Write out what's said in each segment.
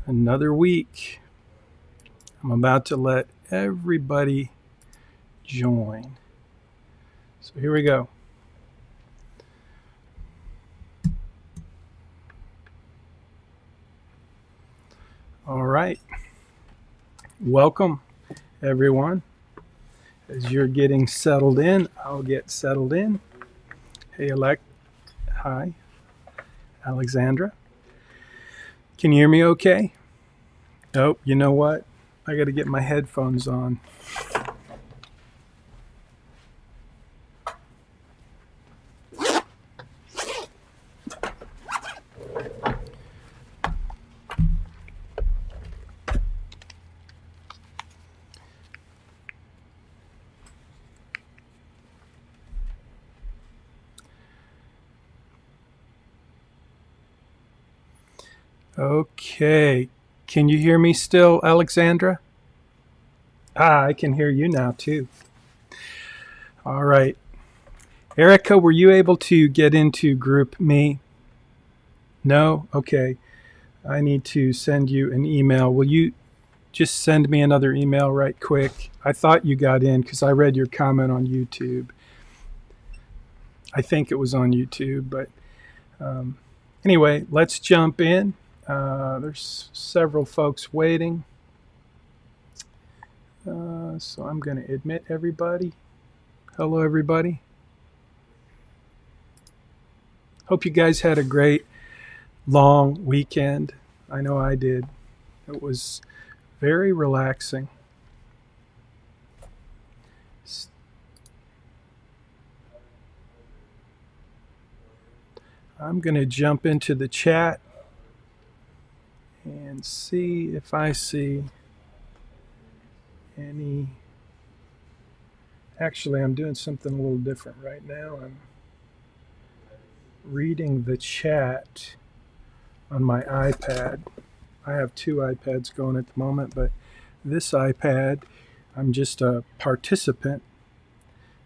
Another week. I'm about to let everybody join. So here we go. All right. Welcome, everyone. As you're getting settled in, I'll get settled in. Hey, Hi, Alexandra. Can you hear me okay? Oh, you know what? I got to get my headphones on. Okay. Can you hear me still, Alexandra? I can hear you now, too. All right. Erica, were you able to get into Group Me? No? Okay. I need to send you an email. Will you just send me another email right quick? I thought you got in because I read your comment on YouTube. I think it was on YouTube, but anyway, let's jump in. There's several folks waiting. So I'm going to admit everybody. Hello, everybody. Hope you guys had a great long weekend. I know I did. It was very relaxing. I'm going to jump into the chat and see if I see any. Actually, I'm doing something a little different right now. I'm reading the chat on my iPad. I have two iPads going at the moment, but this iPad, I'm just a participant.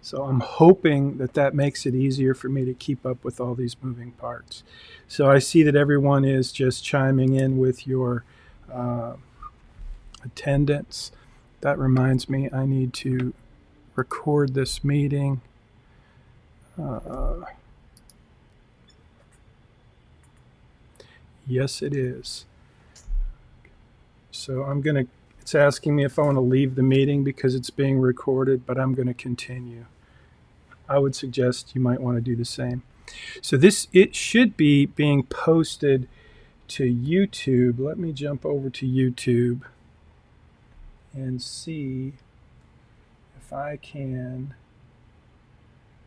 So I'm hoping that that makes it easier for me to keep up with all these moving parts. So I see that everyone is just chiming in with your attendance. That reminds me, I need to record this meeting. Yes, it is. So it's asking me if I want to leave the meeting because it's being recorded, but I'm going to continue. I would suggest you might want to do the same. So it should be being posted to YouTube. Let me jump over to YouTube and see if I can,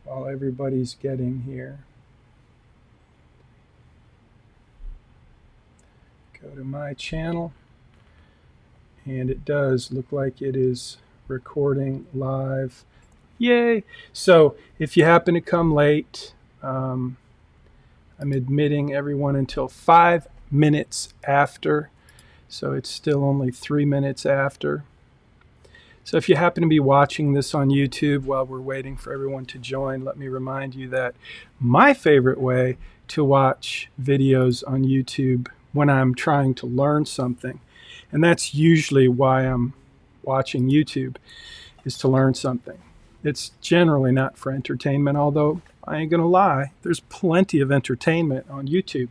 while everybody's getting here, go to my channel. And it does look like it is recording live. Yay! So if you happen to come late, I'm admitting everyone until 5 minutes after. So it's still only 3 minutes after. So if you happen to be watching this on YouTube while we're waiting for everyone to join, let me remind you that my favorite way to watch videos on YouTube when I'm trying to learn something, and that's usually why I'm watching YouTube, is to learn something. It's generally not for entertainment, although I ain't going to lie, there's plenty of entertainment on YouTube.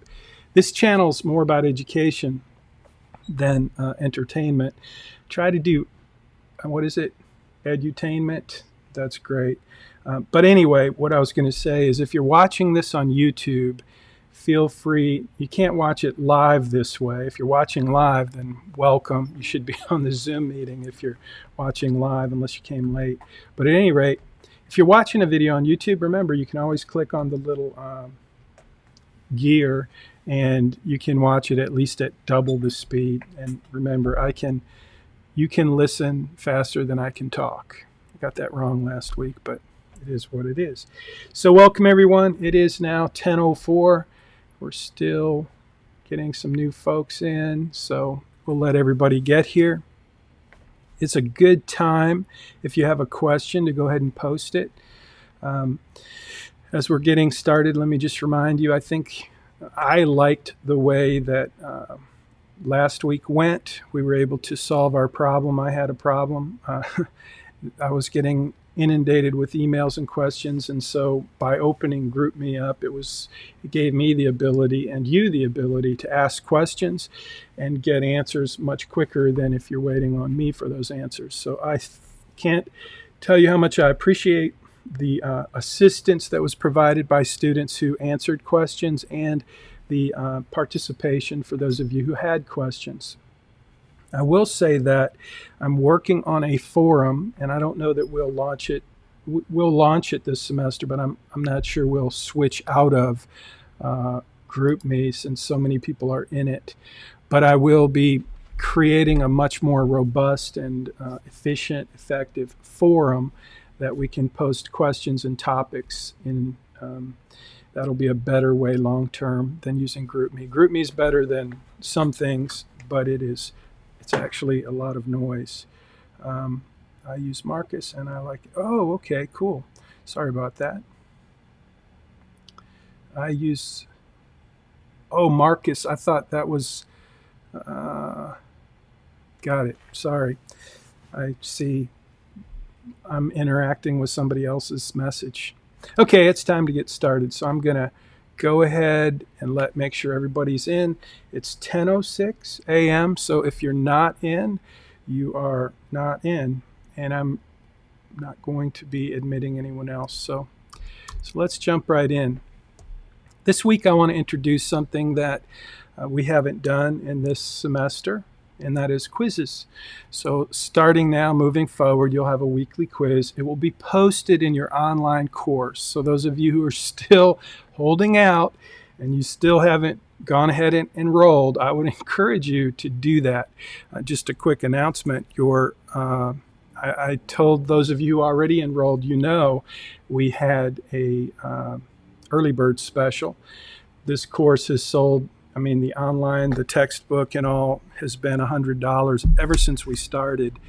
This channel's more about education than entertainment. Try to do, edutainment. That's great. But anyway, what I was going to say is if you're watching this on YouTube, feel free. You can't watch it live this way. If you're watching live, then welcome. You should be on the Zoom meeting if you're watching live, unless you came late. But at any rate, if you're watching a video on YouTube, remember you can always click on the little gear and you can watch it at least at double the speed. And remember, you can listen faster than I can talk. I got that wrong last week, but it is what it is. So welcome everyone. It is now 10:04. We're still getting some new folks in, so we'll let everybody get here. It's a good time, if you have a question, to go ahead and post it. As we're getting started, let me just remind you, I think I liked the way that last week went. We were able to solve our problem. I had a problem. I was getting inundated with emails and questions, and so by opening GroupMe up, it gave me the ability and you the ability to ask questions and get answers much quicker than if you're waiting on me for those answers. So I can't tell you how much I appreciate the assistance that was provided by students who answered questions and the participation for those of you who had questions. I will say that I'm working on a forum, and I don't know that we'll launch it. We'll launch it this semester, but I'm not sure we'll switch out of GroupMe since so many people are in it. But I will be creating a much more robust and efficient, effective forum that we can post questions and topics in. That'll be a better way long term than using GroupMe. GroupMe is better than some things, but it's actually a lot of noise. I use Marcus and I like it. Oh, okay, cool. Sorry about that. Marcus. I thought that was, got it. Sorry. I see I'm interacting with somebody else's message. Okay, it's time to get started. So I'm going to go ahead and make sure everybody's in. It's 10:06 a.m. So if you're not in, you are not in. And I'm not going to be admitting anyone else. So let's jump right in. This week I want to introduce something that we haven't done in this semester, and that is quizzes. So starting now, moving forward, you'll have a weekly quiz. It will be posted in your online course. So those of you who are still holding out and you still haven't gone ahead and enrolled, I would encourage you to do that. Just a quick announcement. I told those of you who already enrolled, we had a early bird special. This course has sold, the textbook and all has been $100 ever since we started.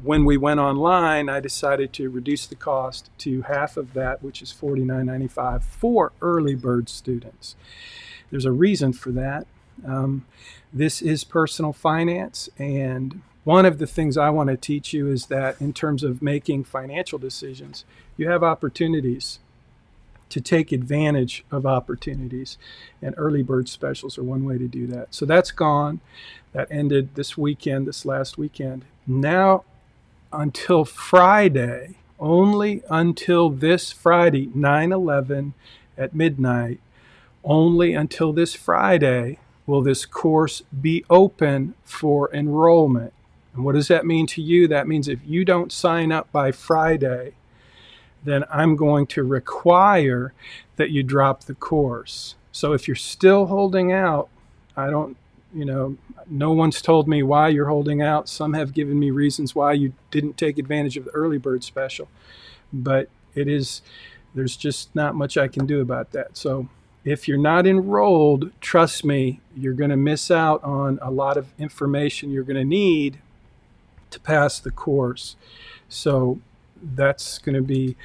When we went online, I decided to reduce the cost to half of that, which is $49.95 for early bird students. There's a reason for that. This is personal finance, and one of the things I want to teach you is that in terms of making financial decisions, you have opportunities to take advantage of opportunities, and early bird specials are one way to do that. So that's gone. That ended this last weekend. Now until Friday, only until this Friday, 9/11 at midnight, only until this Friday will this course be open for enrollment. And what does that mean to you? That means if you don't sign up by Friday, then I'm going to require that you drop the course. So if you're still holding out, no one's told me why you're holding out. Some have given me reasons why you didn't take advantage of the early bird special, but there's just not much I can do about that. So if you're not enrolled, trust me, you're going to miss out on a lot of information you're going to need to pass the course. So that's going to be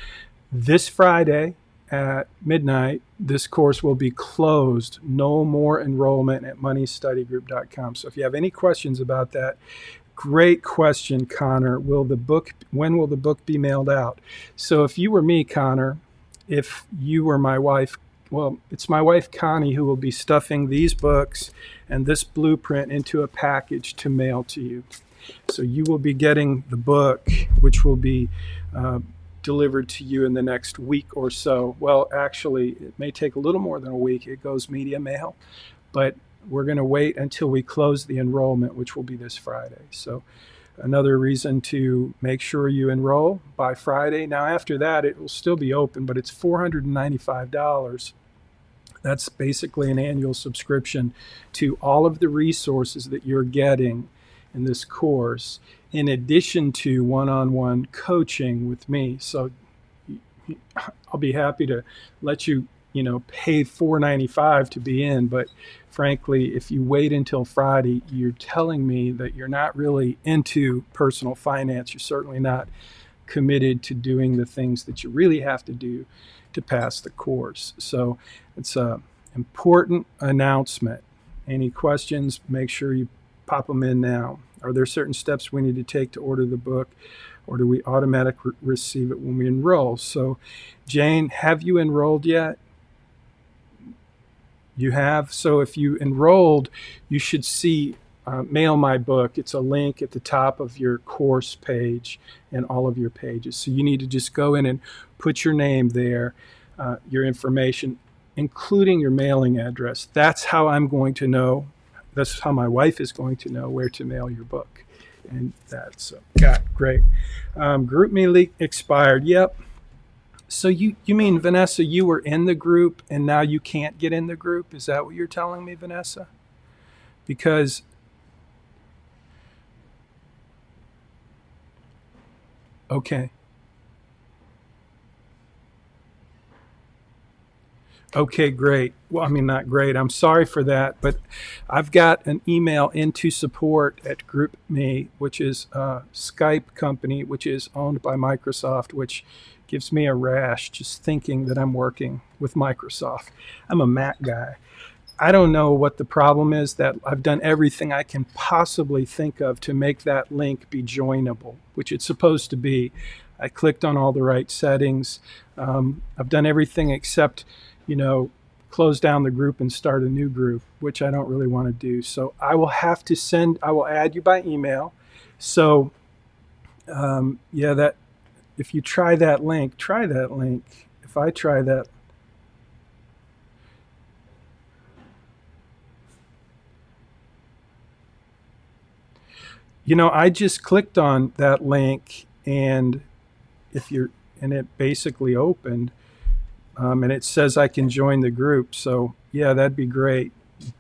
this Friday at midnight. This course will be closed. No more enrollment at moneystudy.group.com. So if you have any questions about that, great question, Connor. When will the book be mailed out? So if you were me, Connor, if you were my wife, well, it's my wife, Connie, who will be stuffing these books and this blueprint into a package to mail to you. So you will be getting the book, which will be delivered to you in the next week or so. Well, actually, it may take a little more than a week. It goes media mail, but we're going to wait until we close the enrollment, which will be this Friday. So another reason to make sure you enroll by Friday. Now, after that, it will still be open, but it's $495. That's basically an annual subscription to all of the resources that you're getting in this course, in addition to one-on-one coaching with me. So I'll be happy to let you, pay $495 to be in. But frankly, if you wait until Friday, you're telling me that you're not really into personal finance. You're certainly not committed to doing the things that you really have to do to pass the course. So it's an important announcement. Any questions, make sure you pop them in now. Are there certain steps we need to take to order the book, or do we automatically receive it when we enroll? So, Jane, have you enrolled yet? You have? So if you enrolled, you should see Mail My Book. It's a link at the top of your course page and all of your pages. So you need to just go in and put your name there, your information, including your mailing address. That's how I'm going to know. That's how my wife is going to know where to mail your book. And that's great. GroupMe expired. Yep. So you mean, Vanessa, you were in the group and now you can't get in the group? Is that what you're telling me, Vanessa? Because, okay. Okay, great. Well, I mean, not great. I'm sorry for that, but I've got an email into support at GroupMe, which is a Skype company, which is owned by Microsoft, which gives me a rash just thinking that I'm working with Microsoft. I'm a Mac guy. I don't know what the problem is. That I've done everything I can possibly think of to make that link be joinable, which it's supposed to be. I clicked on all the right settings. I've done everything except, close down the group and start a new group, which I don't really want to do. So I will add you by email. So that if you try that link. If I try that, I just clicked on that link, and it basically opened, and it says I can join the group. So yeah, that'd be great.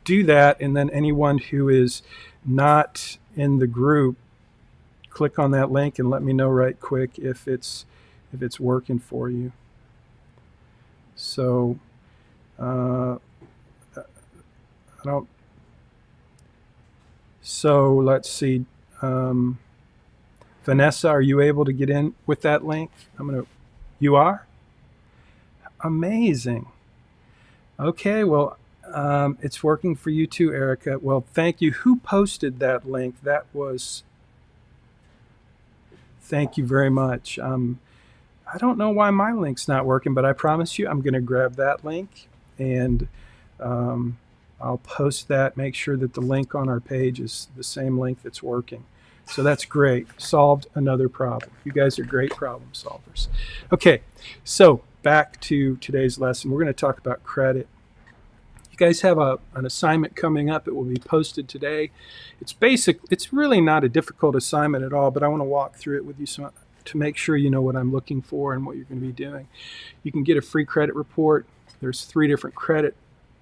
Do that, and then anyone who is not in the group, click on that link and let me know right quick if it's working for you. So I don't. So let's see. Vanessa, are you able to get in with that link? You are? Amazing. Okay, well, it's working for you too, Erica. Well, thank you. Who posted that link? Thank you very much. I don't know why my link's not working, but I promise you I'm going to grab that link and I'll post that, make sure that the link on our page is the same link that's working. So that's great. Solved another problem. You guys are great problem solvers. Okay, so back to today's lesson. We're going to talk about credit. You guys have an assignment coming up. It will be posted today. It's really not a difficult assignment at all, but I want to walk through it with you to make sure you know what I'm looking for and what you're going to be doing. You can get a free credit report. There's 3 different credit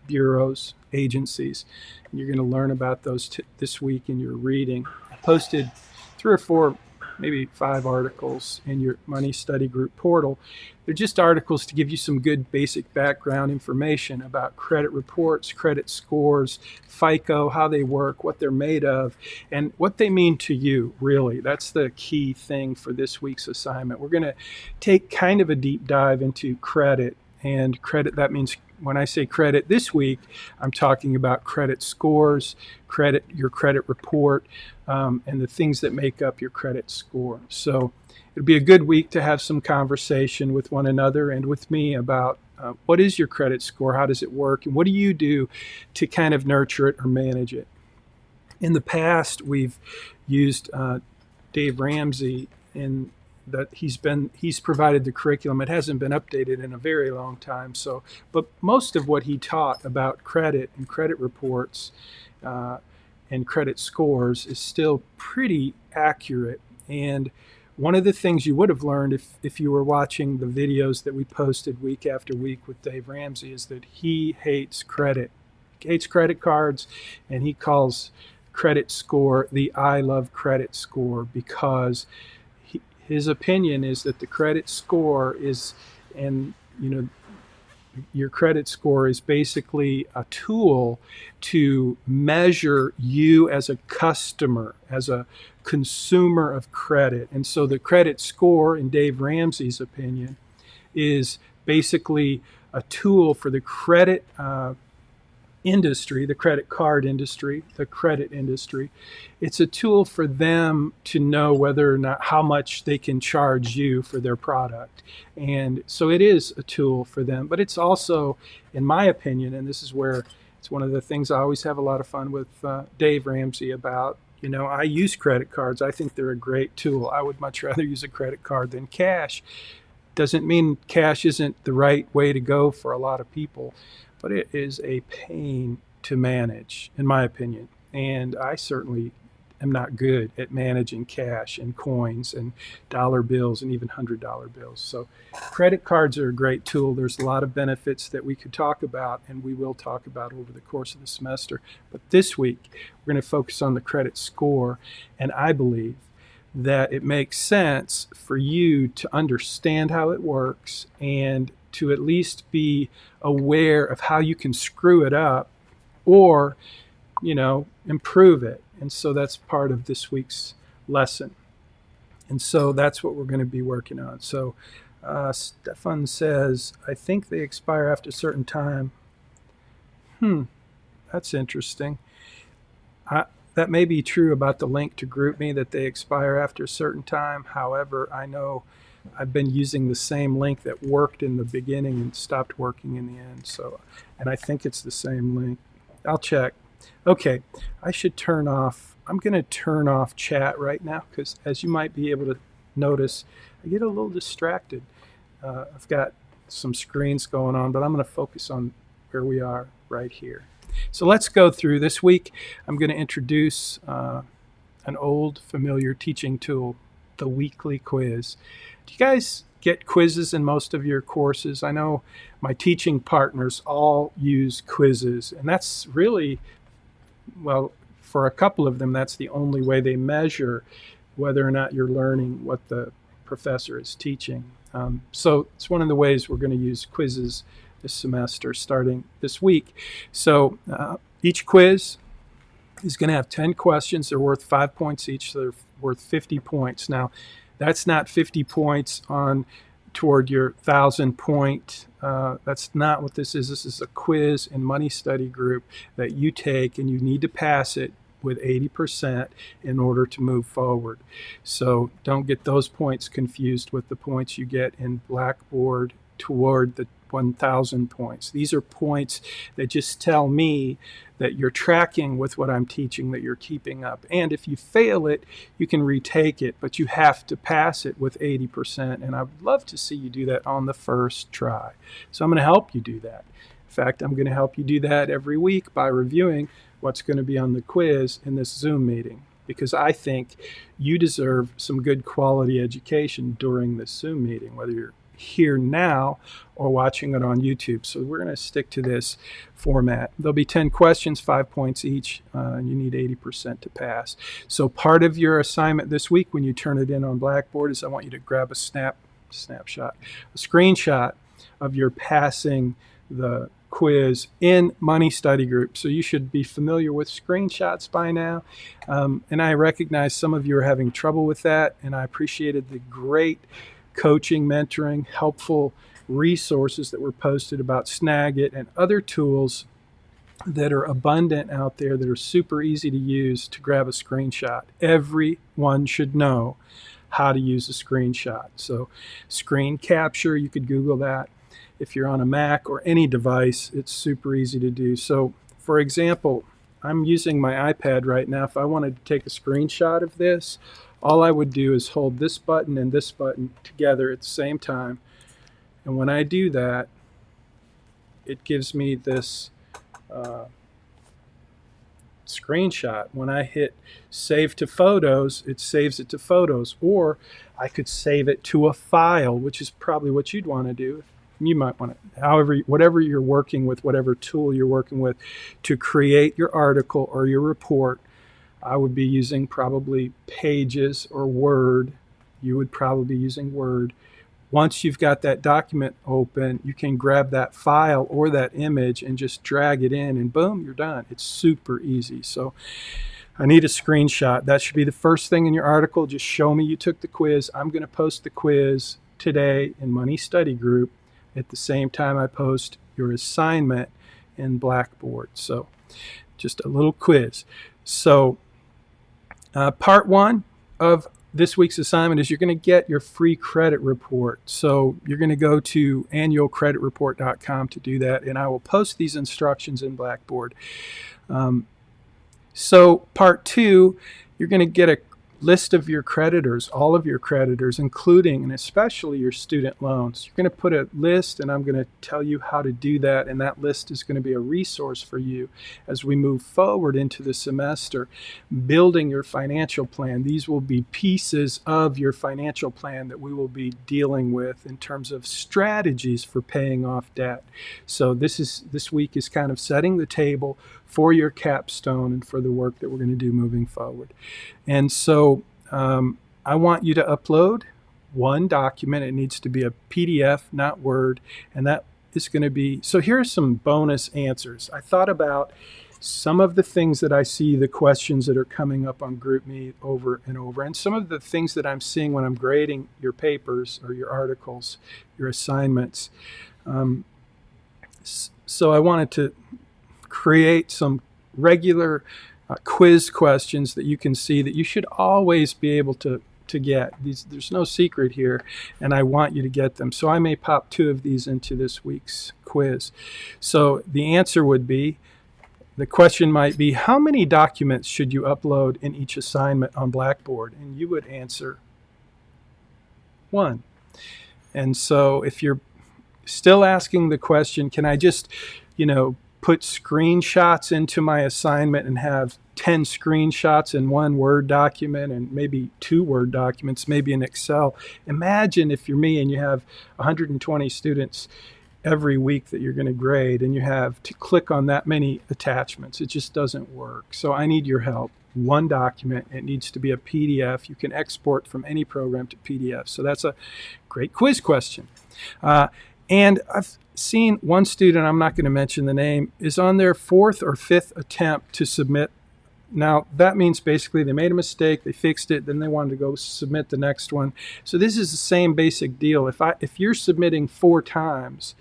bureaus, agencies, and you're going to learn about those this week in your reading. I posted 3 or 4, maybe 5 articles in your Money Study Group portal. They're just articles to give you some good basic background information about credit reports, credit scores, FICO, how they work, what they're made of, and what they mean to you, really. That's the key thing for this week's assignment. We're going to take kind of a deep dive into credit. And credit, that means when I say credit this week, I'm talking about credit scores, your credit report, and the things that make up your credit score. So it'll be a good week to have some conversation with one another and with me about what is your credit score, how does it work, and what do you do to kind of nurture it or manage it. In the past, we've used Dave Ramsey in that he's provided the curriculum. It hasn't been updated in a very long time. But most of what he taught about credit and credit reports and credit scores is still pretty accurate. And one of the things you would have learned if you were watching the videos that we posted week after week with Dave Ramsey is that he hates credit. He hates credit cards, and he calls credit score the I love credit score, because his opinion is that the credit score your credit score is basically a tool to measure you as a customer, as a consumer of credit. And so the credit score, in Dave Ramsey's opinion, is basically a tool for the credit industry, the credit card industry, the credit industry. It's a tool for them to know whether or not how much they can charge you for their product. And so it is a tool for them, but it's also, in my opinion, and this is where it's one of the things I always have a lot of fun with Dave Ramsey about. I use credit cards. I think they're a great tool. I would much rather use a credit card than cash. Doesn't mean cash isn't the right way to go for a lot of people, but it is a pain to manage, in my opinion. And I certainly am not good at managing cash and coins and dollar bills and even $100 bills. So credit cards are a great tool. There's a lot of benefits that we could talk about, and we will talk about over the course of the semester. But this week, we're going to focus on the credit score, and I believe that it makes sense for you to understand how it works and to at least be aware of how you can screw it up or, improve it. And so that's part of this week's lesson. And so that's what we're going to be working on. So Stefan says, I think they expire after a certain time. That's interesting. That may be true about the link to GroupMe, that they expire after a certain time. However, I know I've been using the same link that worked in the beginning and stopped working in the end. So, and I think it's the same link. I'll check. Okay, I should turn off. I'm going to turn off chat right now because, as you might be able to notice, I get a little distracted. I've got some screens going on, but I'm going to focus on where we are right here. So let's go through this week. I'm going to introduce an old familiar teaching tool, the weekly quiz. Do you guys get quizzes in most of your courses? I know my teaching partners all use quizzes, and that's really, well, for a couple of them, that's the only way they measure whether or not you're learning what the professor is teaching. So it's one of the ways we're going to use quizzes this semester starting this week. So each quiz is going to have 10 questions. They're worth 5 points each, so they're worth 50 points. Now, that's not 50 points toward your 1,000-point. That's not what this is. This is a quiz and money study group that you take, and you need to pass it with 80% in order to move forward. So don't get those points confused with the points you get in Blackboard toward the 1,000 points. These are points that just tell me that you're tracking with what I'm teaching, that you're keeping up. And if you fail it, you can retake it, but you have to pass it with 80%. And I would love to see you do that on the first try. So I'm going to help you do that. In fact, I'm going to help you do that every week by reviewing what's going to be on the quiz in this Zoom meeting, because I think you deserve some good quality education during this Zoom meeting, whether you're here now or watching it on YouTube. So we're going to stick to this format. There'll be 10 questions, 5 points each, and you need 80% to pass. So part of your assignment this week when you turn it in on Blackboard is I want you to grab a screenshot of your passing the quiz in Money Study Group. So you should be familiar with screenshots by now. And I recognize some of you are having trouble with that, and I appreciated the great coaching, mentoring, helpful resources that were posted about Snagit and other tools that are abundant out there that are super easy to use to grab a screenshot. Everyone should know how to use a screenshot. So screen capture, you could Google that. If you're on a Mac or any device, it's super easy to do. So for example, I'm using my iPad right now. If I wanted to take a screenshot of this, all I would do is hold this button and this button together at the same time. And when I do that, it gives me this screenshot. When I hit save to photos, it saves it to photos. Or I could save it to a file, which is probably what you'd want to do. You might want to, however, whatever you're working with, whatever tool you're working with to create your article or your report. I would be using probably Pages or Word. You would probably be using Word. Once you've got that document open, you can grab that file or that image and just drag it in, and boom, you're done. It's super easy. So I need a screenshot. That should be the first thing in your article. Just show me you took the quiz. I'm going to post the quiz today in Money Study Group at the same time I post your assignment in Blackboard. So just a little quiz. So part one of this week's assignment is you're going to get your free credit report. So you're going to go to annualcreditreport.com to do that, and I will post these instructions in Blackboard. So part two, you're going to get a list of your creditors, all of your creditors, including and especially your student loans. You're going to put a list, and I'm going to tell you how to do that, and that list is going to be a resource for you as we move forward into the semester, building your financial plan. These will be pieces of your financial plan that we will be dealing with in terms of strategies for paying off debt. So this week is kind of setting the table for your capstone and for the work that we're going to do moving forward. And so I want you to upload one document. It needs to be a PDF, not Word, and that is going to be, so here are some bonus answers. I thought about some of the things that I see, the questions that are coming up on GroupMe over and over, and some of the things that I'm seeing when I'm grading your papers or your articles, your assignments. So I wanted to create some regular quiz questions that you can see that you should always be able to get. There's no secret here, and I want you to get them. So I may pop 2 of these into this week's quiz. So the answer would be, the question might be, how many documents should you upload in each assignment on Blackboard? And you would answer 1. And so if you're still asking the question, can I just, put screenshots into my assignment and have 10 screenshots in one Word document and maybe 2 Word documents, maybe in Excel. Imagine if you're me and you have 120 students every week that you're going to grade, and you have to click on that many attachments. It just doesn't work. So I need your help. One document, it needs to be a PDF. You can export from any program to PDF. So that's a great quiz question. And I've seen one student, I'm not going to mention the name, is on their 4th or 5th attempt to submit. Now, that means basically they made a mistake, they fixed it, then they wanted to go submit the next one. So this is the same basic deal. If you're submitting 4 times,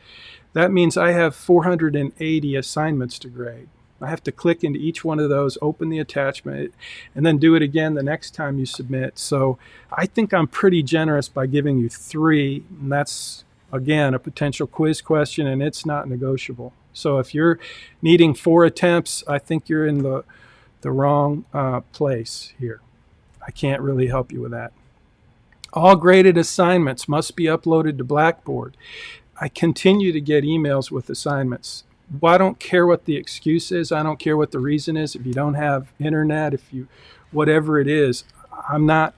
that means I have 480 assignments to grade. I have to click into each one of those, open the attachment, and then do it again the next time you submit. So I think I'm pretty generous by giving you 3, and that's, again, a potential quiz question, and it's not negotiable. So if you're needing 4 attempts, I think you're in the wrong place here. I can't really help you with that. All graded assignments must be uploaded to Blackboard. I continue to get emails with assignments. Well, I don't care what the excuse is. I don't care what the reason is. If you don't have internet, whatever it is, I'm not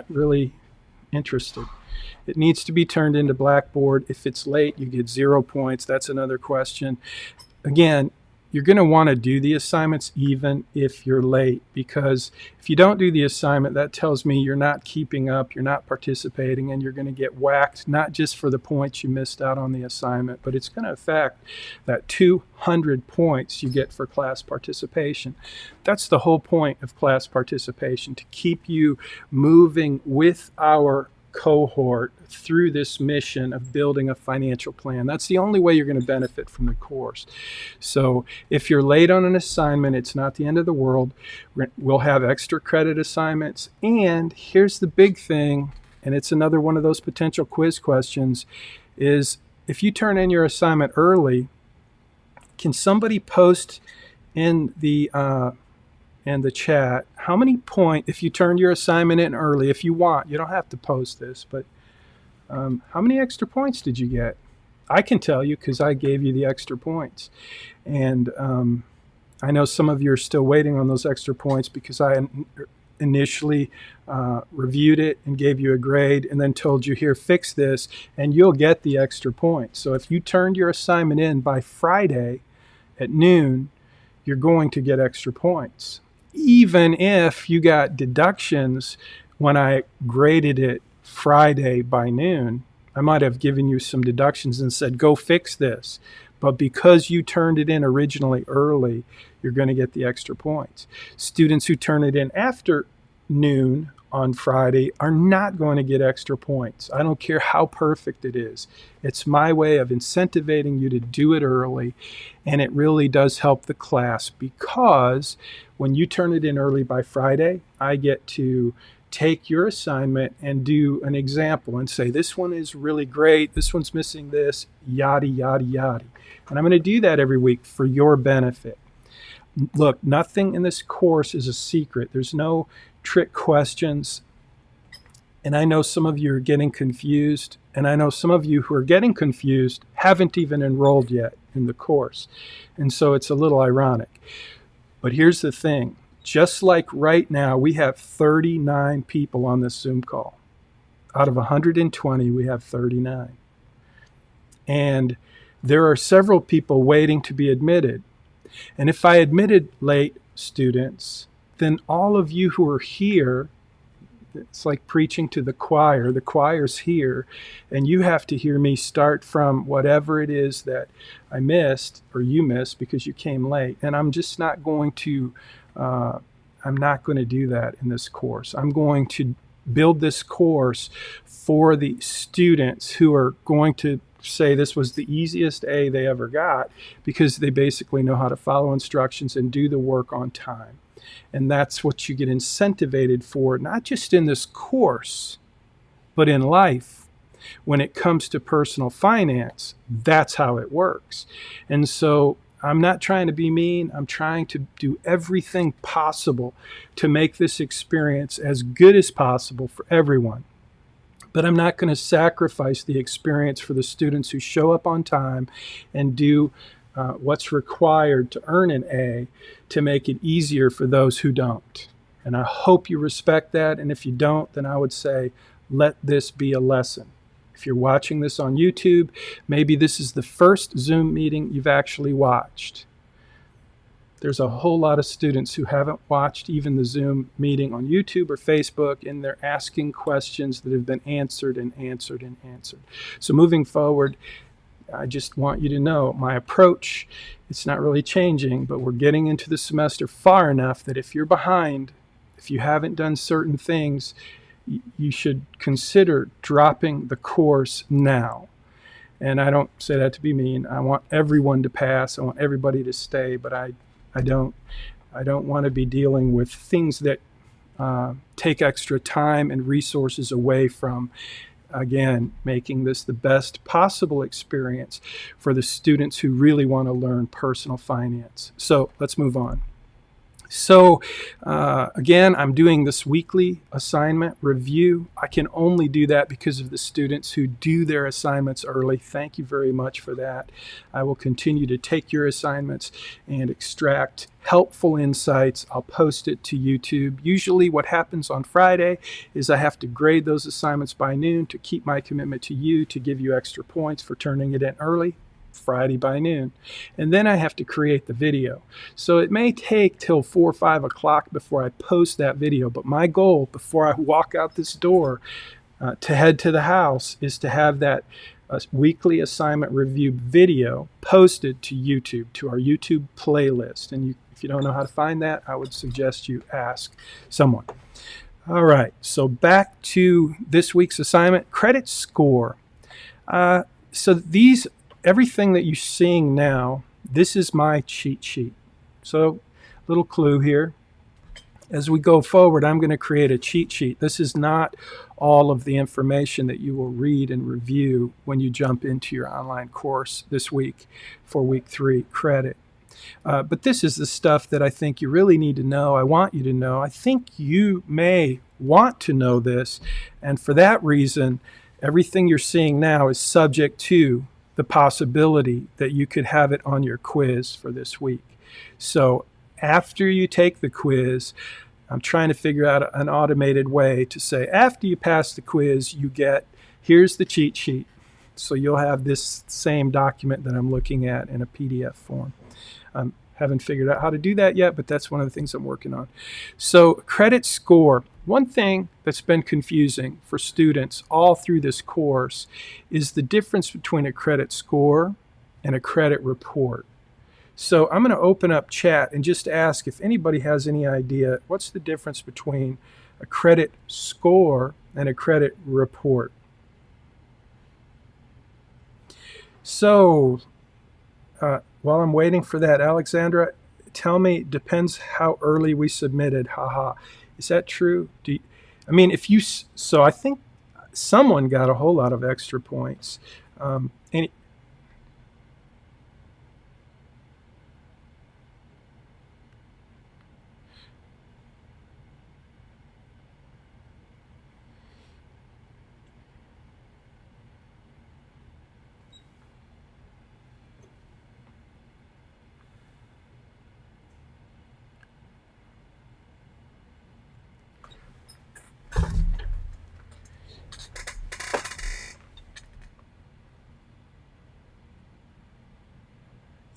really interested. It needs to be turned into Blackboard. If it's late, you get 0 points. That's another question. Again, you're going to want to do the assignments even if you're late, because if you don't do the assignment, that tells me you're not keeping up, you're not participating, and you're going to get whacked, not just for the points you missed out on the assignment, but it's going to affect that 200 points you get for class participation. That's the whole point of class participation, to keep you moving with our cohort through this mission of building a financial plan. That's the only way you're going to benefit from the course. So if you're late on an assignment, it's not the end of the world. We'll have extra credit assignments. And here's the big thing, and it's another one of those potential quiz questions, is if you turn in your assignment early, can somebody post in the chat how many points, if you turned your assignment in early, if you want, you don't have to post this, but how many extra points did you get? I can tell you because I gave you the extra points. And I know some of you are still waiting on those extra points because I initially reviewed it and gave you a grade and then told you, here, fix this, and you'll get the extra points. So if you turned your assignment in by Friday at noon, you're going to get extra points. Even if you got deductions when I graded it Friday by noon, I might have given you some deductions and said, go fix this. But because you turned it in originally early, you're going to get the extra points. Students who turn it in after noon on Friday are not going to get extra points. I don't care how perfect it is. It's my way of incentivizing you to do it early, and it really does help the class, because when you turn it in early by Friday, I get to take your assignment and do an example and say, this one is really great, this one's missing this, yada, yada, yada. And I'm going to do that every week for your benefit. Look, nothing in this course is a secret. There's no trick questions. And I know some of you are getting confused, and I know some of you who are getting confused haven't even enrolled yet in the course. And so it's a little ironic. But here's the thing. Just like right now, we have 39 people on this Zoom call. Out of 120, we have 39. And there are several people waiting to be admitted. And if I admitted late students, then all of you who are here, it's like preaching to the choir. The choir's here, and you have to hear me start from whatever it is that I missed or you missed because you came late. And I'm just not going to do that in this course. I'm going to build this course for the students who are going to say this was the easiest A they ever got, because they basically know how to follow instructions and do the work on time. And that's what you get incentivized for, not just in this course, but in life. When it comes to personal finance, that's how it works. And so I'm not trying to be mean. I'm trying to do everything possible to make this experience as good as possible for everyone. But I'm not going to sacrifice the experience for the students who show up on time and do what's required to earn an A, to make it easier for those who don't. And I hope you respect that. And if you don't, then I would say, let this be a lesson. If you're watching this on YouTube, maybe this is the first Zoom meeting you've actually watched. There's a whole lot of students who haven't watched even the Zoom meeting on YouTube or Facebook, and they're asking questions that have been answered and answered and answered. So moving forward, I just want you to know my approach, it's not really changing, but we're getting into the semester far enough that if you're behind, if you haven't done certain things, you should consider dropping the course now. And I don't say that to be mean. I want everyone to pass. I want everybody to stay, but I don't want to be dealing with things that take extra time and resources away from, again, making this the best possible experience for the students who really want to learn personal finance. So let's move on. So again, I'm doing this weekly assignment review. I can only do that because of the students who do their assignments early. Thank you very much for that. I will continue to take your assignments and extract helpful insights. I'll post it to YouTube. Usually what happens on Friday is I have to grade those assignments by noon to keep my commitment to you, to give you extra points for turning it in early. Friday by noon. And then I have to create the video. So it may take till 4 or 5 o'clock before I post that video. But my goal before I walk out this door to head to the house is to have that weekly assignment review video posted to YouTube, to our YouTube playlist. And if you don't know how to find that, I would suggest you ask someone. All right, so back to this week's assignment, credit score. So everything that you're seeing now, this is my cheat sheet. So, little clue here. As we go forward, I'm going to create a cheat sheet. This is not all of the information that you will read and review when you jump into your online course this week for week 3 credit. But this is the stuff that I think you really need to know. I want you to know. I think you may want to know this. And for that reason, everything you're seeing now is subject to the possibility that you could have it on your quiz for this week. So after you take the quiz, I'm trying to figure out an automated way to say, after you pass the quiz, here's the cheat sheet. So you'll have this same document that I'm looking at in a PDF form. Haven't figured out how to do that yet, but that's one of the things I'm working on. So credit score. One thing that's been confusing for students all through this course is the difference between a credit score and a credit report. So I'm going to open up chat and just ask if anybody has any idea what's the difference between a credit score and a credit report. So while I'm waiting for that, Alexandra, tell me, depends how early we submitted. Haha. Is that true? I mean, if you, so I think someone got a whole lot of extra points. Any,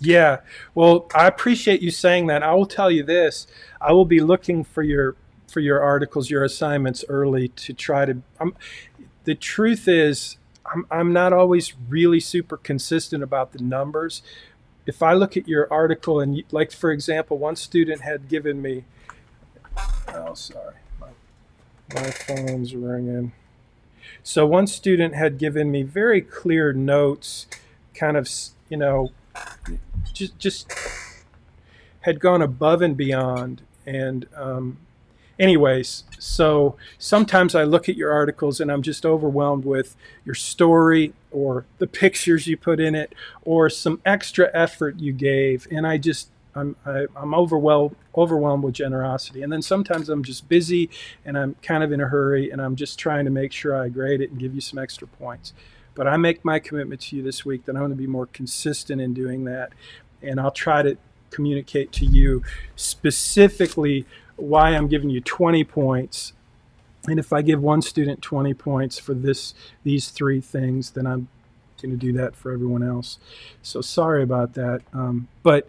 Yeah, well, I appreciate you saying that. I will tell you this: I will be looking for your articles, your assignments early to try to. The truth is, I'm not always really super consistent about the numbers. If I look at your article and like for example, one student had given me. Oh, sorry, my phone's ringing. So one student had given me very clear notes, kind of just had gone above and beyond. And anyways, so sometimes I look at your articles and I'm just overwhelmed with your story or the pictures you put in it or some extra effort you gave, and I'm overwhelmed with generosity. And then sometimes I'm just busy and I'm kind of in a hurry and I'm just trying to make sure I grade it and give you some extra points. But I make my commitment to you this week that I'm going to be more consistent in doing that, and I'll try to communicate to you specifically why I'm giving you 20 points. And if I give one student 20 points for these three things, then I'm going to do that for everyone else. So sorry about that. But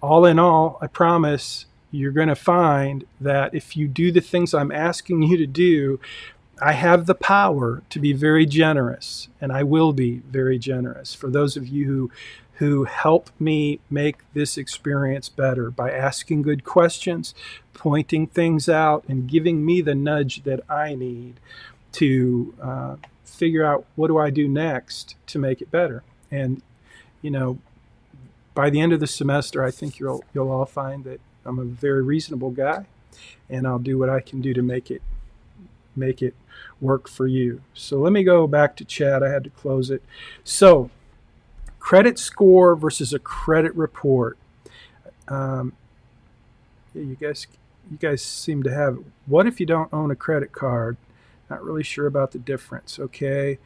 all in all, I promise you're going to find that if you do the things I'm asking you to do, I have the power to be very generous, and I will be very generous for those of you who help me make this experience better by asking good questions, pointing things out, and giving me the nudge that I need to figure out what do I do next to make it better. And, by the end of the semester, I think you'll all find that I'm a very reasonable guy, and I'll do what I can do to make it work for you. So let me go back to chat. I had to close it. So credit score versus a credit report. Yeah, you guys seem to have it. What if you don't own a credit card? Not really sure about the difference. Okay.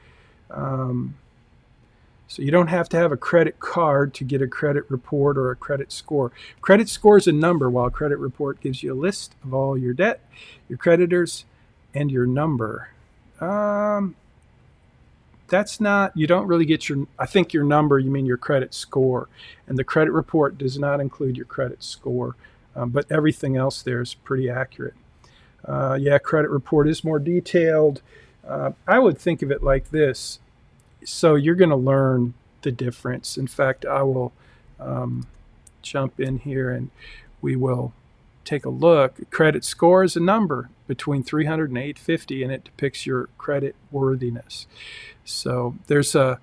So you don't have to have a credit card to get a credit report or a credit score. Credit score is a number, while credit report gives you a list of all your debt, your creditors, and your number. That's not, you don't really get I think your number, you mean your credit score. And the credit report does not include your credit score, but everything else there is pretty accurate. Yeah, credit report is more detailed. I would think of it like this. So you're going to learn the difference. In fact, I will jump in here and we will take a look. Credit score is a number between 300 and 850, and it depicts your credit worthiness. So there's a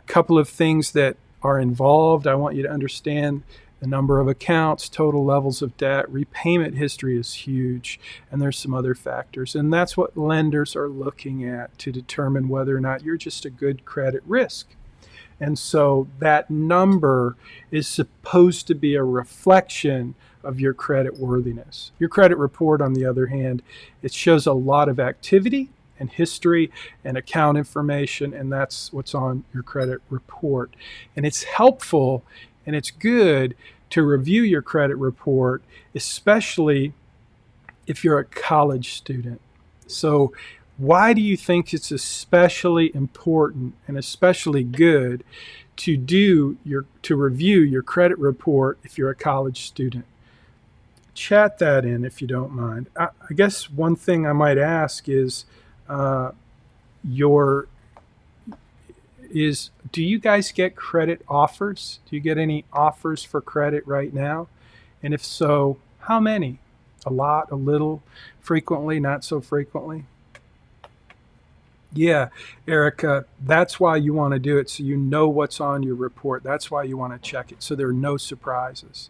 couple of things that are involved. I want you to understand the number of accounts, total levels of debt, repayment history is huge, and there's some other factors. And that's what lenders are looking at to determine whether or not you're just a good credit risk. And so that number is supposed to be a reflection of your credit worthiness. Your credit report, on the other hand, it shows a lot of activity and history and account information, and that's what's on your credit report. And it's helpful and it's good to review your credit report, especially if you're a college student. So why do you think it's especially important and especially good to review your credit report if you're a college student? Chat that in if you don't mind. I guess one thing I might ask is is, do you guys get credit offers? Do you get any offers for credit right now? And if so, how many? A lot, a little, frequently, not so frequently? Yeah, Erica, that's why you want to do it, so you know what's on your report. That's why you want to check it, so there are no surprises.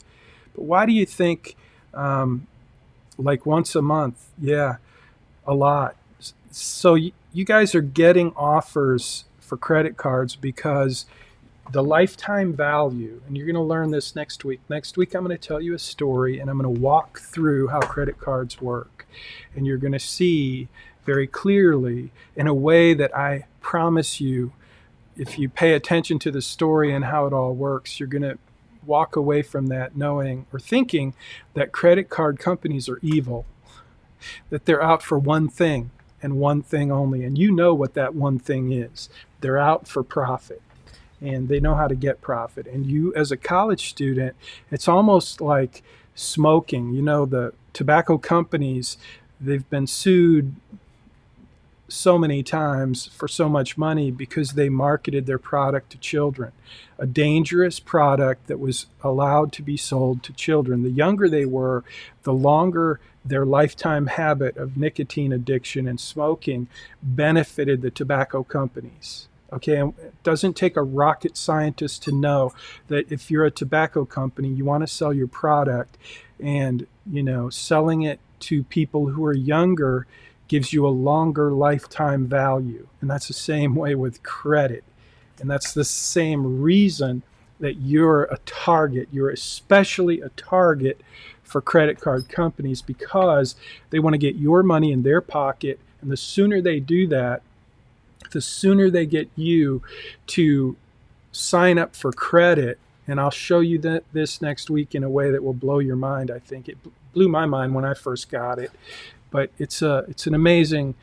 But why do you think, like once a month? Yeah, a lot. So you guys are getting offers for credit cards because the lifetime value, and you're going to learn this next week. Next week, I'm going to tell you a story, and I'm going to walk through how credit cards work. And you're going to see very clearly, in a way that I promise you, if you pay attention to the story and how it all works, you're going to walk away from that knowing or thinking that credit card companies are evil, that they're out for one thing and one thing only. And you know what that one thing is. They're out for profit, and they know how to get profit. And you, as a college student, it's almost like smoking. You know, the tobacco companies, they've been sued so many times for so much money because they marketed their product to children, a dangerous product that was allowed to be sold to children. The younger they were, the longer their lifetime habit of nicotine addiction and smoking benefited the tobacco companies. Okay, and it doesn't take a rocket scientist to know that if you're a tobacco company, you want to sell your product, and selling it to people who are younger gives you a longer lifetime value. And that's the same way with credit. And that's the same reason that you're a target. You're especially a target for credit card companies, because they want to get your money in their pocket. And the sooner they do that, the sooner they get you to sign up for credit. And I'll show you this next week in a way that will blow your mind. I think it blew my mind when I first got it. But it's an amazing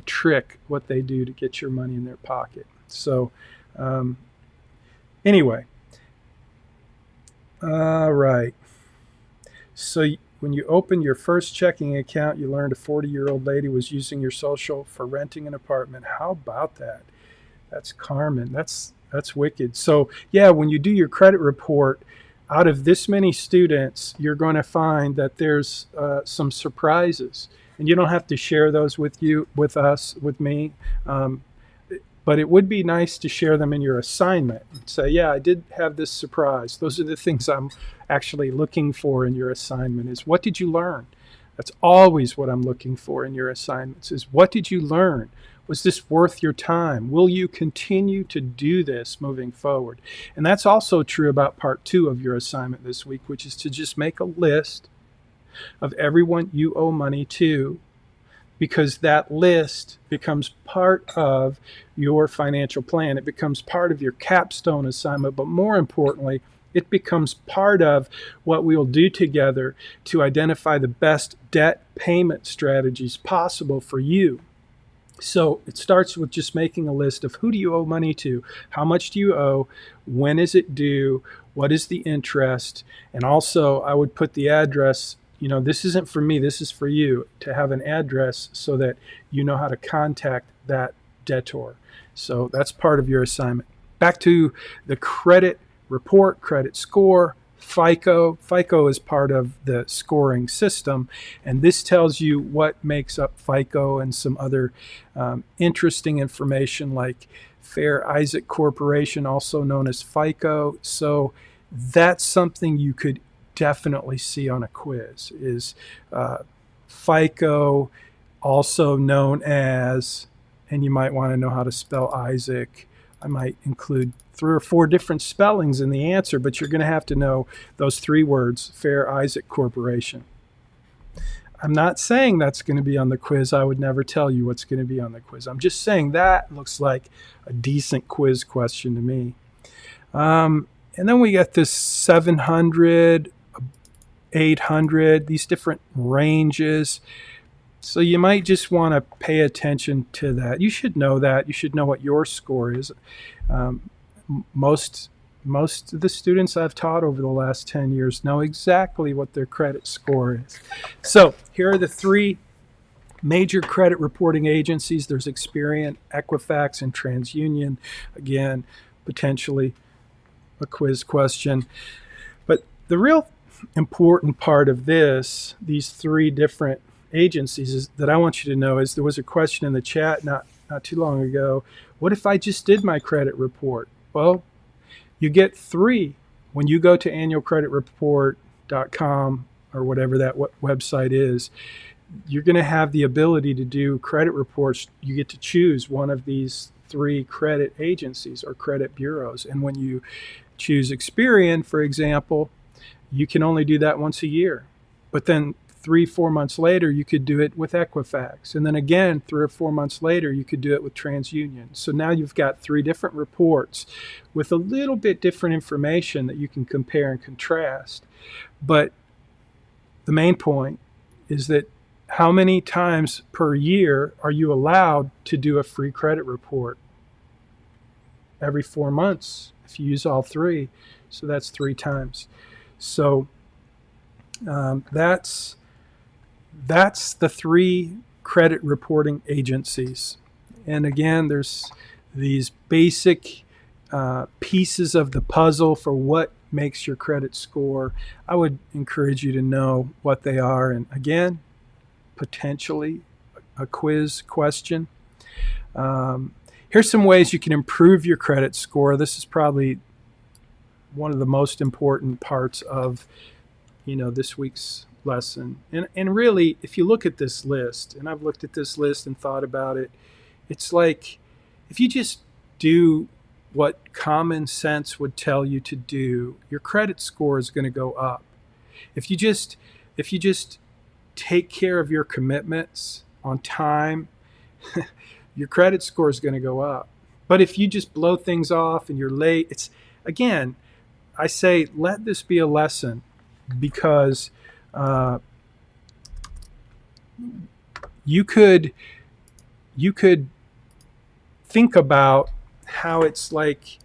trick what they do to get your money in their pocket. So anyway, all right. So when you opened your first checking account, you learned a 40-year-old lady was using your social for renting an apartment. How about that? That's Carmen. That's wicked. So yeah, when you do your credit report, out of this many students, you're going to find that there's some surprises, and you don't have to share those with me. But it would be nice to share them in your assignment and say, yeah, I did have this surprise. Those are the things I'm actually looking for in your assignment, is what did you learn? That's always what I'm looking for in your assignments, is what did you learn? Was this worth your time? Will you continue to do this moving forward? And that's also true about part 2 of your assignment this week, which is to just make a list of everyone you owe money to, because that list becomes part of your financial plan. It becomes part of your capstone assignment, but more importantly, it becomes part of what we'll do together to identify the best debt payment strategies possible for you. So it starts with just making a list of who do you owe money to, how much do you owe, when is it due, what is the interest, and also I would put the address. This isn't for me, this is for you, to have an address so that you know how to contact that debtor. So that's part of your assignment. Back to the credit report, credit score, FICO. FICO is part of the scoring system, and this tells you what makes up FICO and some other interesting information like Fair Isaac Corporation, also known as FICO. So that's something you could definitely see on a quiz, is FICO, also known as, and you might want to know how to spell Isaac. I might include 3 or 4 different spellings in the answer, but you're going to have to know those 3 words, Fair Isaac Corporation. I'm not saying that's going to be on the quiz. I would never tell you what's going to be on the quiz. I'm just saying that looks like a decent quiz question to me. And then we got this 700, 800, these different ranges. So you might just want to pay attention to that. You should know that. You should know what your score is. Most of the students I've taught over the last 10 years know exactly what their credit score is. So here are the 3 Major credit reporting agencies, there's Experian, Equifax, and TransUnion. Again, potentially a quiz question. But the real important part of these three different agencies is that I want you to know is there was a question in the chat not too long ago. What if I just did my credit report? Well, you get three when you go to annualcreditreport.com or whatever that website is. You're going to have the ability to do credit reports. You get to choose one of these three credit agencies or credit bureaus. And when you choose Experian, for example, you can only do that once a year. But then 3-4 months later, you could do it with Equifax. And then again, 3 or 4 months later, you could do it with TransUnion. So now you've got three different reports with a little bit different information that you can compare and contrast. But the main point is that how many times per year are you allowed to do a free credit report? Every 4 months, if you use all three. So that's 3 times. So that's the three credit reporting agencies. And again, there's these basic pieces of the puzzle for what makes your credit score. I would encourage you to know what they are. And again, potentially a quiz question. Here's some ways you can improve your credit score. This is probably one of the most important parts of this week's lesson. And really, if you look at this list, and I've looked at this list and thought about it, it's like if you just do what common sense would tell you to do, your credit score is going to go up. If you just take care of your commitments on time, your credit score is going to go up. But if you just blow things off and you're late, it's, again, I say let this be a lesson, because you could think about how it's like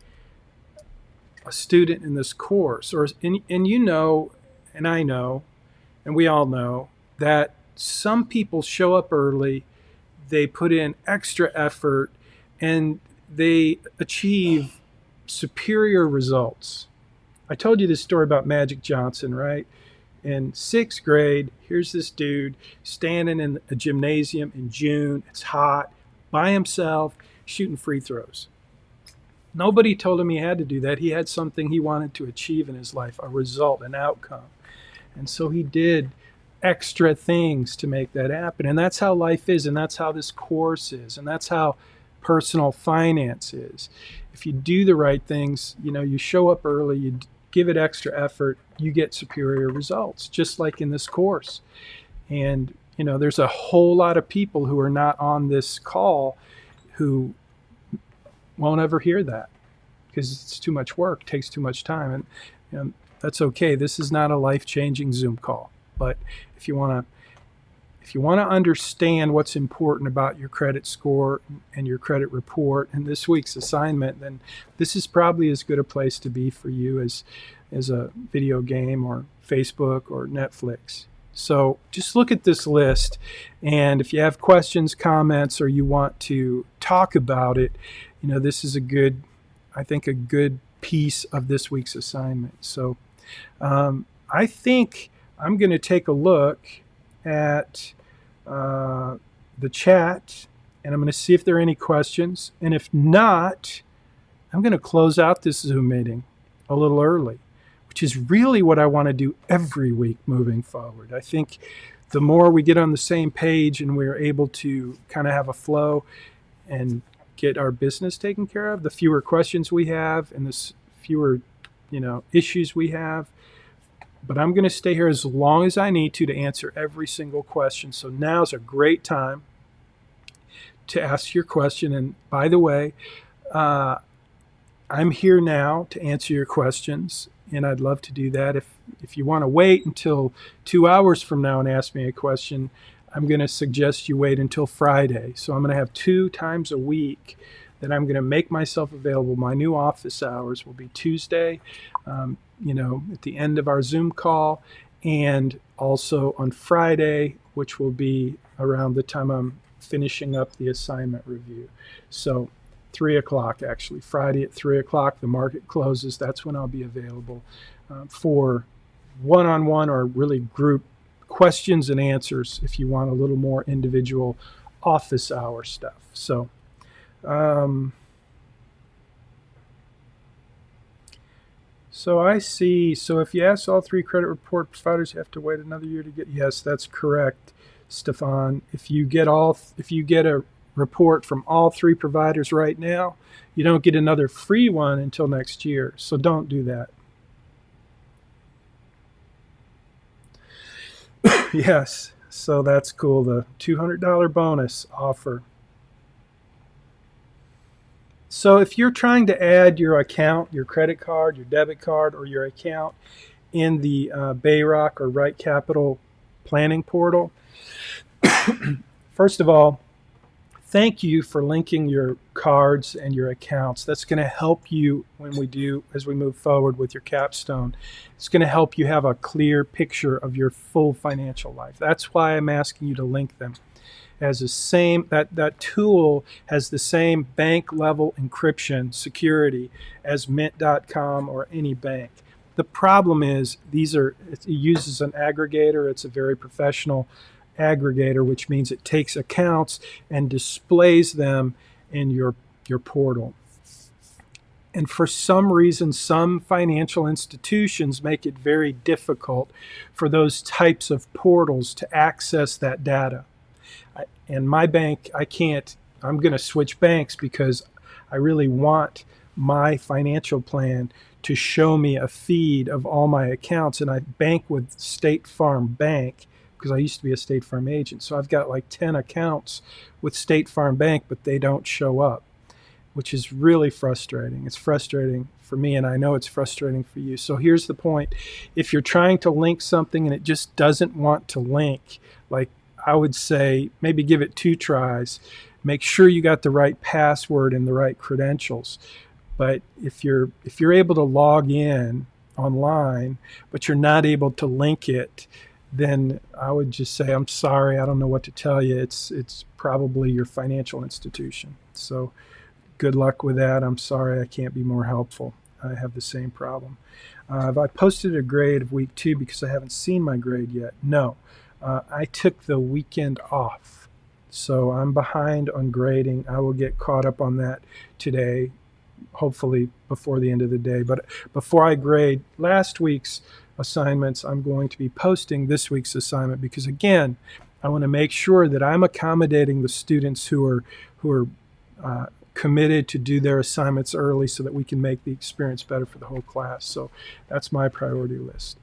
a student in this course, and I know, and we all know that some people show up early, they put in extra effort, and they achieve superior results. I told you this story about Magic Johnson, right? In 6th grade, here's this dude standing in a gymnasium in June. It's hot, by himself, shooting free throws. Nobody told him he had to do that. He had something he wanted to achieve in his life, a result, an outcome. And so he did extra things to make that happen. And that's how life is, and that's how this course is, and that's how personal finance is. If you do the right things, you show up early, you give it extra effort, you get superior results, just like in this course. And, there's a whole lot of people who are not on this call who won't ever hear that because it's too much work, takes too much time. And that's okay. This is not a life-changing Zoom call. But if you want to understand what's important about your credit score and your credit report and this week's assignment, then this is probably as good a place to be for you as a video game or Facebook or Netflix. So just look at this list, and if you have questions, comments, or you want to talk about it, this is a good piece of this week's assignment. So I think I'm going to take a look at the chat, and I'm going to see if there are any questions. And if not, I'm going to close out this Zoom meeting a little early, which is really what I want to do every week moving forward. I think the more we get on the same page and we're able to kind of have a flow and get our business taken care of, the fewer questions we have and the fewer issues we have. But I'm going to stay here as long as I need to answer every single question. So now's a great time to ask your question. And by the way, I'm here now to answer your questions, and I'd love to do that. If you want to wait until 2 hours from now and ask me a question, I'm going to suggest you wait until Friday. So I'm going to have 2 times a week that I'm going to make myself available. My new office hours will be Tuesday, at the end of our Zoom call, and also on Friday which will be around the time I'm finishing up the assignment review. So 3 o'clock, actually, Friday at 3 o'clock, the market closes. That's when I'll be available for one-on-one or really group questions and answers if you want a little more individual office hour stuff. So I see. So if you ask all three credit report providers, you have to wait another year to get. Yes, that's correct, Stefan. If you get a report from all three providers right now, you don't get another free one until next year. So don't do that. Yes. So that's cool. The $200 bonus offer. So if you're trying to add your account, your credit card, your debit card, or your account in the Bayrock or Right Capital planning portal, first of all, thank you for linking your cards and your accounts. That's going to help you as we move forward with your capstone. It's going to help you have a clear picture of your full financial life. That's why I'm asking you to link them. That tool has the same bank level encryption security as mint.com or any bank. The problem is it uses an aggregator. It's a very professional aggregator, which means it takes accounts and displays them in your portal. And for some reason, some financial institutions make it very difficult for those types of portals to access that data. And my bank, I'm going to switch banks because I really want my financial plan to show me a feed of all my accounts. And I bank with State Farm Bank because I used to be a State Farm agent. So I've got like 10 accounts with State Farm Bank, but they don't show up, which is really frustrating. It's frustrating for me, and I know it's frustrating for you. So here's the point. If you're trying to link something and it just doesn't want to link, like I would say maybe give it 2 tries. Make sure you got the right password and the right credentials. But if you're able to log in online, but you're not able to link it, then I would just say, I'm sorry, I don't know what to tell you. It's probably your financial institution. So good luck with that. I'm sorry I can't be more helpful. I have the same problem. Have I posted a grade of week 2 because I haven't seen my grade yet? No. I took the weekend off, so I'm behind on grading. I will get caught up on that today, hopefully before the end of the day. But before I grade last week's assignments, I'm going to be posting this week's assignment because, again, I want to make sure that I'm accommodating the students who are committed to do their assignments early so that we can make the experience better for the whole class. So that's my priority list.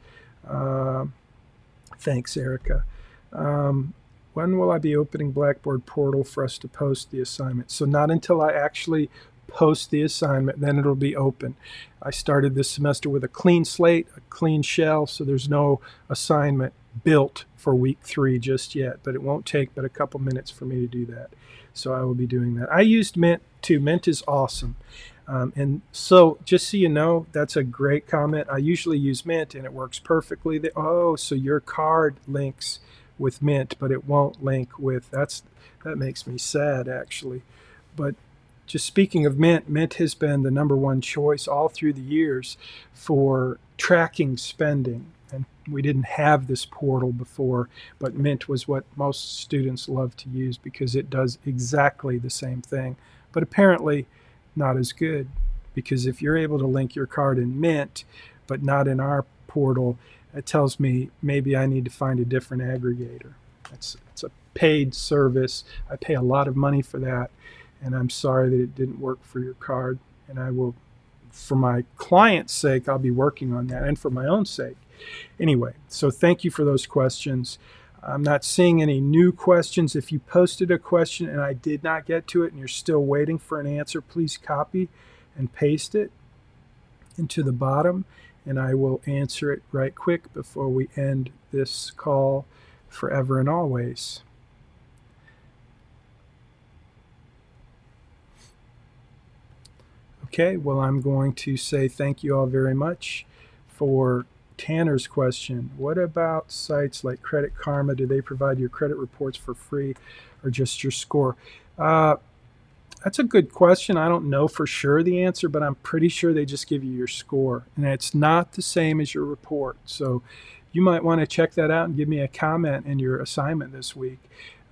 Thanks, Erica. When will I be opening Blackboard Portal for us to post the assignment? So not until I actually post the assignment, then it'll be open. I started this semester with a clean slate, a clean shell, so there's no assignment built for week 3 just yet, but it won't take but a couple minutes for me to do that. So I will be doing that. I used Mint too. Mint is awesome. And so just so you know, that's a great comment. I usually use Mint and it works perfectly. So your card links with Mint, but it won't link with, that makes me sad actually. But just speaking of Mint, Mint has been the number one choice all through the years for tracking spending. And we didn't have this portal before, but Mint was what most students love to use because it does exactly the same thing. But apparently not as good, because if you're able to link your card in Mint but not in our portal, it tells me maybe I need to find a different aggregator. It's a paid service. I pay a lot of money for that, and I'm sorry that it didn't work for your card. And I will, for my client's sake, I'll be working on that, and for my own sake. Anyway, so thank you for those questions. I'm not seeing any new questions. If you posted a question and I did not get to it and you're still waiting for an answer, please copy and paste it into the bottom, and I will answer it right quick before we end this call forever and always. Okay, well, I'm going to say thank you all very much for Tanner's question, what about sites like Credit Karma? Do they provide your credit reports for free or just your score? That's a good question. I don't know for sure the answer, but I'm pretty sure they just give you your score. And it's not the same as your report. So you might want to check that out and give me a comment in your assignment this week.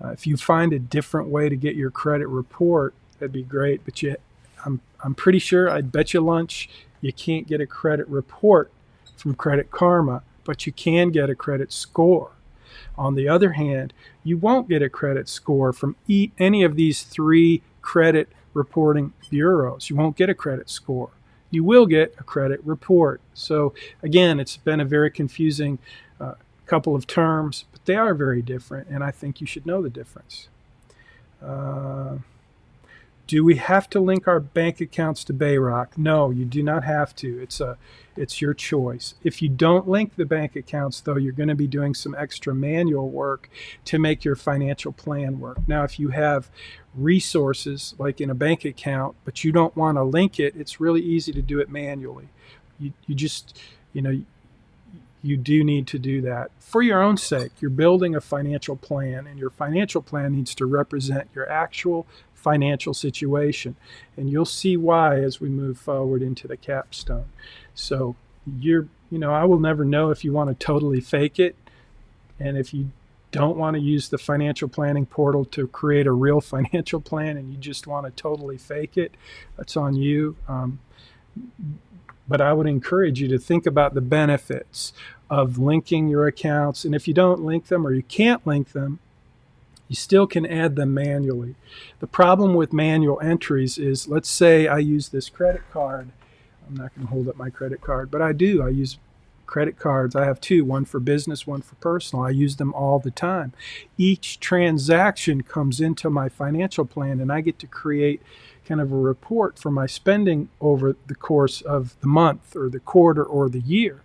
If you find a different way to get your credit report, that'd be great. But I'm pretty sure, I'd bet you lunch, you can't get a credit report from Credit Karma, but you can get a credit score. On the other hand, you won't get a credit score from any of these three credit reporting bureaus. You won't get a credit score. You will get a credit report. So again, it's been a very confusing couple of terms, but they are very different, and I think you should know the difference. Do we have to link our bank accounts to Bayrock? No, you do not have to. It's your choice. If you don't link the bank accounts, though, you're going to be doing some extra manual work to make your financial plan work. Now, if you have resources like in a bank account, but you don't want to link it, it's really easy to do it manually. You just, you do need to do that for your own sake. You're building a financial plan, and your financial plan needs to represent your actual financial situation. And you'll see why as we move forward into the capstone. So I will never know if you want to totally fake it. And if you don't want to use the financial planning portal to create a real financial plan and you just want to totally fake it, that's on you. But I would encourage you to think about the benefits of linking your accounts. And if you don't link them or you can't link them, you still can add them manually. The problem with manual entries is, let's say I use this credit card. I'm not going to hold up my credit card, but I do. I use credit cards. I have two, one for business, one for personal. I use them all the time. Each transaction comes into my financial plan, and I get to create kind of a report for my spending over the course of the month or the quarter or the year.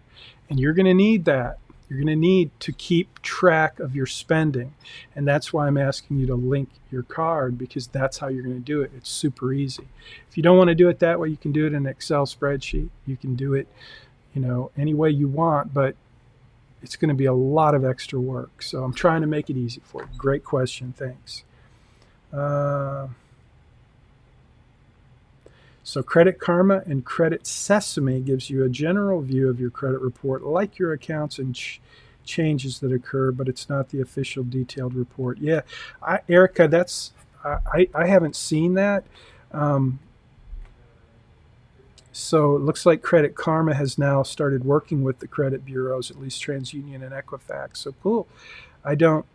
And you're going to need that. You're going to need to keep track of your spending. And that's why I'm asking you to link your card, because that's how you're going to do it. It's super easy. If you don't want to do it that way, you can do it in an Excel spreadsheet. You can do it, any way you want, but it's going to be a lot of extra work. So I'm trying to make it easy for you. Great question. Thanks. So Credit Karma and Credit Sesame gives you a general view of your credit report, like your accounts and changes that occur, but it's not the official detailed report. Yeah, Erica, I haven't seen that. So it looks like Credit Karma has now started working with the credit bureaus, at least TransUnion and Equifax. So cool. I don't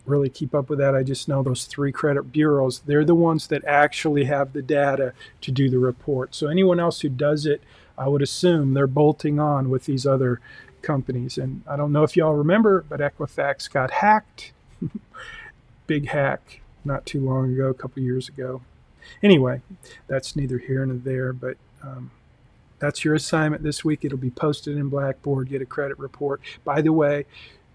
really keep up with that. I just know those three credit bureaus, they're the ones that actually have the data to do the report. So anyone else who does it, I would assume they're bolting on with these other companies. And I don't know if y'all remember, but Equifax got hacked. Big hack not too long ago, a couple years ago. Anyway, that's neither here nor there, but that's your assignment this week. It'll be posted in Blackboard. Get a credit report. By the way,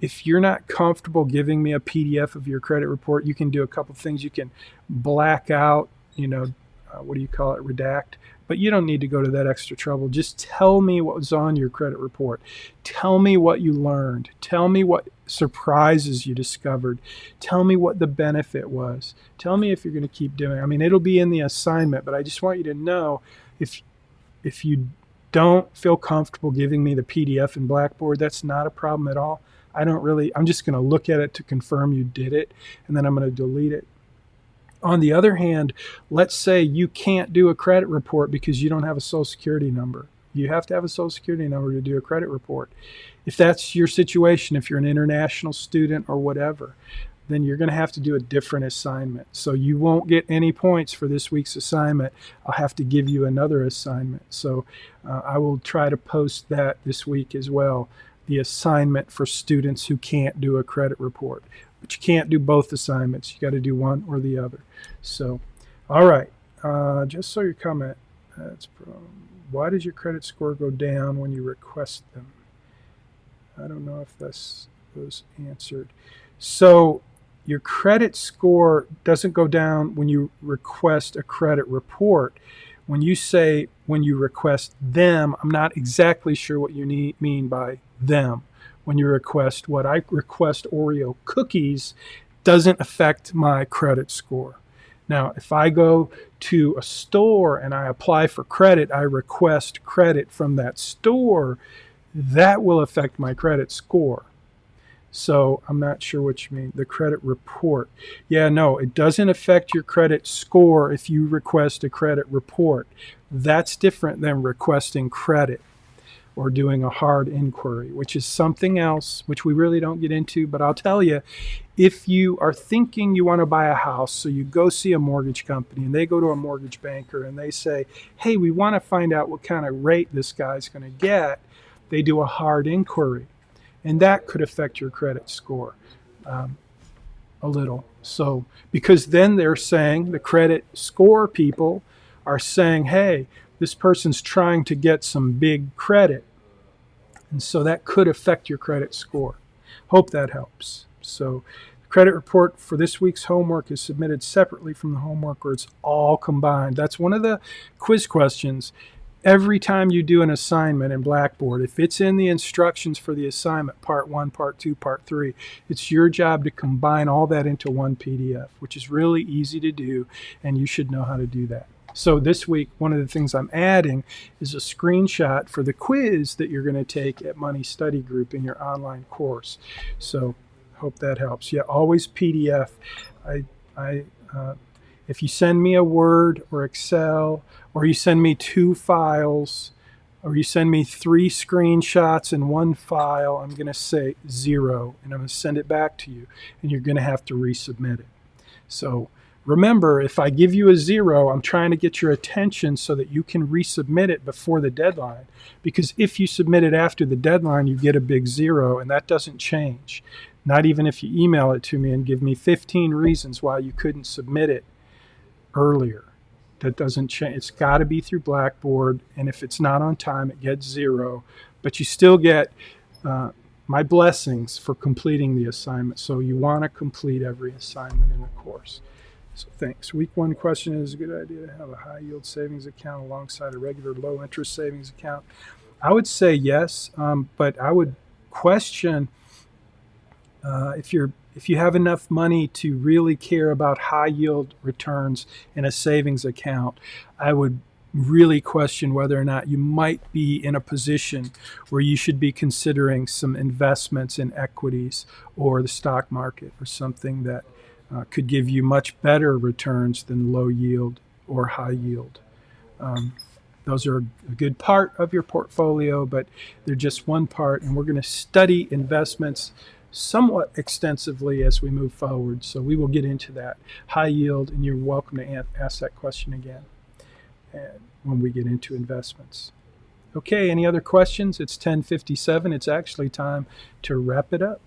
if you're not comfortable giving me a PDF of your credit report, you can do a couple things. You can black out, redact. But you don't need to go to that extra trouble. Just tell me what was on your credit report. Tell me what you learned. Tell me what surprises you discovered. Tell me what the benefit was. Tell me if you're going to keep doing it. I mean, it'll be in the assignment, but I just want you to know if you don't feel comfortable giving me the PDF in Blackboard, that's not a problem at all. I'm just going to look at it to confirm you did it, and then I'm going to delete it. On the other hand, let's say you can't do a credit report because you don't have a Social Security number. You have to have a Social Security number to do a credit report. If that's your situation, if you're an international student or whatever, then you're going to have to do a different assignment. So you won't get any points for this week's assignment. I'll have to give you another assignment. So I will try to post that this week as well. The assignment for students who can't do a credit report. But you can't do both assignments. You got to do one or the other. So, all right. Just so your comment, why does your credit score go down when you request them? I don't know if this was answered. So your credit score doesn't go down when you request a credit report. when you say when you request them, I'm not exactly sure what you mean by them. When you request what I request Oreo cookies doesn't affect my credit score. Now, if I go to a store and I apply for credit, I request credit from that store, that will affect my credit score. So I'm not sure what you mean. The credit report. Yeah, no, it doesn't affect your credit score if you request a credit report. That's different than requesting credit or doing a hard inquiry, which is something else, which we really don't get into. But I'll tell you, if you are thinking you want to buy a house, so you go see a mortgage company and they go to a mortgage banker and they say, hey, we want to find out what kind of rate this guy's going to get, they do a hard inquiry. And that could affect your credit score a little. So, because then they're saying, the credit score people are saying, hey, this person's trying to get some big credit. And so that could affect your credit score. Hope that helps. So, the credit report for this week's homework is submitted separately from the homework, or it's all combined. That's one of the quiz questions. Every time you do an assignment in Blackboard, if it's in the instructions for the assignment, part 1, part 2, part 3, it's your job to combine all that into one PDF, which is really easy to do, and you should know how to do that. So this week, one of the things I'm adding is a screenshot for the quiz that you're going to take at Money Study Group in your online course. So hope that helps. Yeah, always PDF. If you send me a Word or Excel, or you send me 2 files, or you send me 3 screenshots in 1 file, I'm going to say 0, and I'm going to send it back to you, and you're going to have to resubmit it. So remember, if I give you a 0, I'm trying to get your attention so that you can resubmit it before the deadline, because if you submit it after the deadline, you get a big 0, and that doesn't change. Not even if you email it to me and give me 15 reasons why you couldn't submit it earlier. That doesn't change. It's got to be through Blackboard, and if it's not on time, it gets 0. But you still get my blessings for completing the assignment. So you want to complete every assignment in the course. So thanks. Week 1 question: is it a good idea to have a high-yield savings account alongside a regular low-interest savings account? I would say yes, but I would question if you have enough money to really care about high yield returns in a savings account. I would really question whether or not you might be in a position where you should be considering some investments in equities or the stock market or something that could give you much better returns than low yield or high yield. Those are a good part of your portfolio, but they're just one part, and we're going to study investments somewhat extensively as we move forward. So we will get into that high yield, and you're welcome to ask that question again when we get into investments. Okay, any other questions? It's 10:57. It's actually time to wrap it up.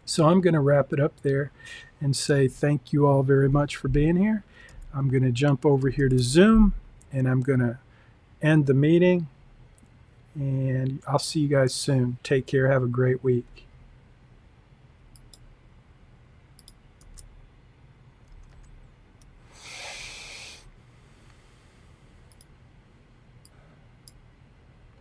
So I'm going to wrap it up there and say thank you all very much for being here. I'm going to jump over here to Zoom, and I'm going to end the meeting, and I'll see you guys soon. Take care. Have a great week.